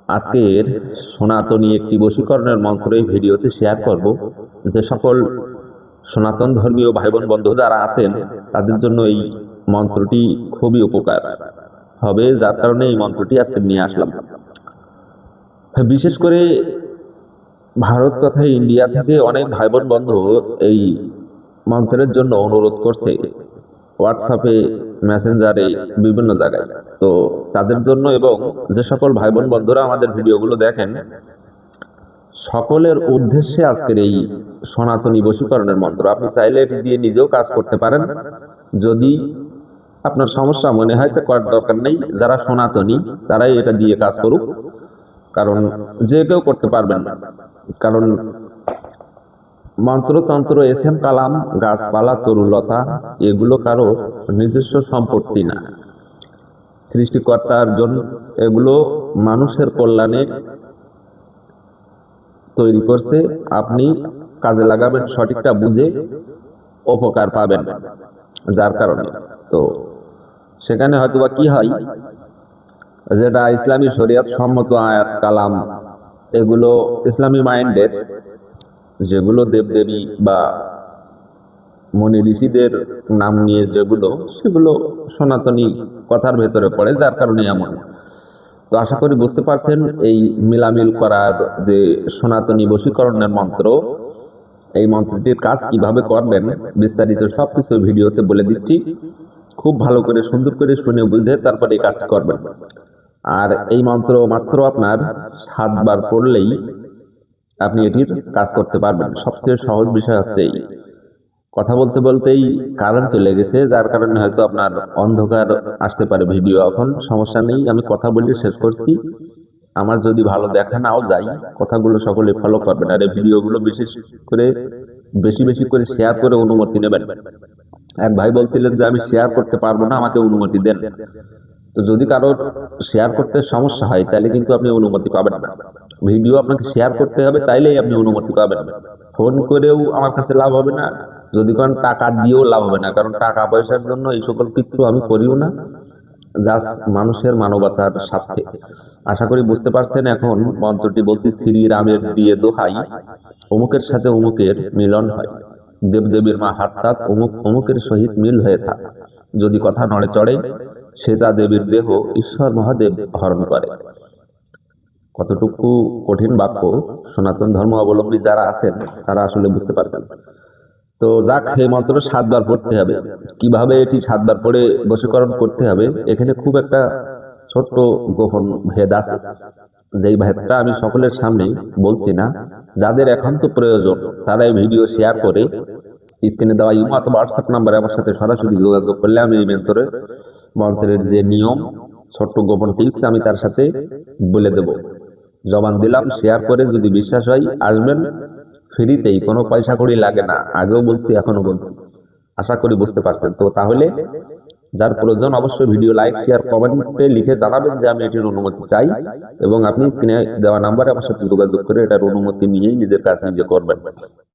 আজকের সনাতনী একটি বশীকরণের মন্ত্র এই ভিডিওতে শেয়ার করব। যে সকল সনাতন ধর্মীয় ভাই বোন বন্ধু যারা আছেন তাদের জন্য এই মন্ত্রটি খুবই উপকার হবে, যার কারণে এই মন্ত্রটি আজকে নিয়ে আসলাম। বিশেষ করে ভারত তথা ইন্ডিয়া থেকে অনেক ভাই বোন বন্ধু এই মন্ত্রের জন্য অনুরোধ করছে হোয়াটসঅ্যাপে, মেসেঞ্জারে, বিভিন্ন জায়গায়। তো তাদের জন্য এবং যে সকল ভাই বোন বন্ধুরা আমাদের ভিডিওগুলো দেখেন সকলের উদ্দেশ্যে আজকের এই সনাতনী বশীকরণের মন্ত্র। আপনি চাইলে এটি দিয়ে নিজেও কাজ করতে পারেন। যদি আপনার সমস্যা মনে হয় তো করার দরকার নেই, যারা সনাতনী তারাই এটা দিয়ে কাজ করুক, কারণ যে কেউ করতে পারবেন না। কারণ মন্ত্রতন্ত্র, এসএম কালাম, গাছপালা, তরুলতা এগুলো কারো নিজস্ব সম্পত্তি না, সৃষ্টিকর্তার জন্য এগুলো মানুষের কল্যাণে তৈরি করছে। আপনি কাজে লাগাবেন, সঠিকটা বুঝে উপকার পাবেন। যার কারণে তো সেখানে হয়তোবা কি হয়, যেটা ইসলামী শরিয়ত সম্মত আয়াত কালাম, এগুলো ইসলামী মাইন্ডের, যেগুলো দেবদেবী বা মনি ঋষিদের নাম নিয়ে যেগুলো, সেগুলো সনাতনী কথার ভেতরে পড়ে, যার কারণে এমন। তো আশা করি বুঝতে পারছেন এই মিলামিল করার যে সনাতনী বশীকরণের মন্ত্র, এই মন্ত্রটির কাজ কিভাবে করবেন বিস্তারিত সবকিছু ভিডিওতে বলে দিচ্ছি। খুব ভালো করে সুন্দর করে শুনে বুঝে তারপরে এই কাজটি করবেন। আর এই মন্ত্র মাত্র আপনার 7 বার পড়লেই আপনি এটির কাজ করতে পারবেন। সবচেয়ে সহজ বিষয় হচ্ছে এই, কথা বলতে বলতেই কারেন্ট চলে গেছে, যার কারণে হয়তো আপনার অন্ধকার আসতে পারে ভিডিও। এখন সমস্যা নেই, আমি কথা বলে শেষ করছি। আমার যদি ভালো দেখা নাও যায়, কথাগুলো সকলে ফলো করবেন। আর এই ভিডিওগুলো বিশেষ করে বেশি বেশি করে শেয়ার করে অনুমতি নেবেন। এক ভাই বলছিলেন যে আমি শেয়ার করতে পারবো না, আমাকে অনুমতি দেন। তো যদি কারোর শেয়ার করতে সমস্যা হয় তাহলে কিন্তু আপনি অনুমতি পাবেন না। ভিডিও আপনাকে শেয়ার করতে হবে, তাইলেই আপনি অনুমতি পাবেন। ফোন করেও আমার কাছে লাভ হবে না, যদি কারণ টাকা দিয়েও লাভ হবে না, কারণ টাকা পয়সার জন্য এই সকল কিছু আমি করিও না, জাস্ট মানুষের মানবতার স্বার্থে। আশা করি বুঝতে পারছেন। এখন মন্ত্রটি বলছি, শ্রীরামের দিয়ে দোহাই, অমুকের সাথে অমুকের মিলন হয়, দেবদেবীর মা হাত্তাত অমুক অমুকের সহিত মিল হয়ে থাক, যদি কথা নড়ে চড়ে সেটা দেবীর দেহ ঈশ্বর মহাদেব হরণ করে। কতটুকু কঠিন বাক্য, সনাতন ধর্ম অবলম্বী যারা আছেন তারা আসলে বুঝতে পারবেন। তো যাক, এই মন্ত্র 7 বার পড়তে হবে। কিভাবে এটি 7 বার পড়ে বশীকরণ করতে হবে, এখানে খুব একটা ছোট্ট গোপন ভেদ আছে, যেই ভেদটা আমি সকলের সামনে বলছি না। যাদের একান্ত প্রয়োজন তারা এই ভিডিও শেয়ার করে স্ক্রিনে দেওয়া ইমো অথবা হোয়াটসঅ্যাপ নাম্বারে আমার সাথে সরাসরি যোগাযোগ করলে আমি এই মন্ত্রের যে নিয়ম, ছোট্ট গোপন টিপস আমি তার সাথে বলে দেব। জবান দিলাম, শেয়ার করে যদি বিশ্বাস হয় আসবেন, ফ্রিতেই, কোনো পয়সা কড়ি লাগে না। আগেও বলছি, এখনো বলছি। আশা করি বুঝতে পারছেন। তো তাহলে যার প্রয়োজন অবশ্যই ভিডিও লাইক, শেয়ার, কমেন্টে লিখে জানাবেন যে আমি এটির অনুমতি চাই, এবং আপনি স্ক্রিনে দেওয়া নাম্বারে আমার সাথে যোগাযোগ করে এটার অনুমতি নিয়েই নিজের কাজ নিজে করবেন।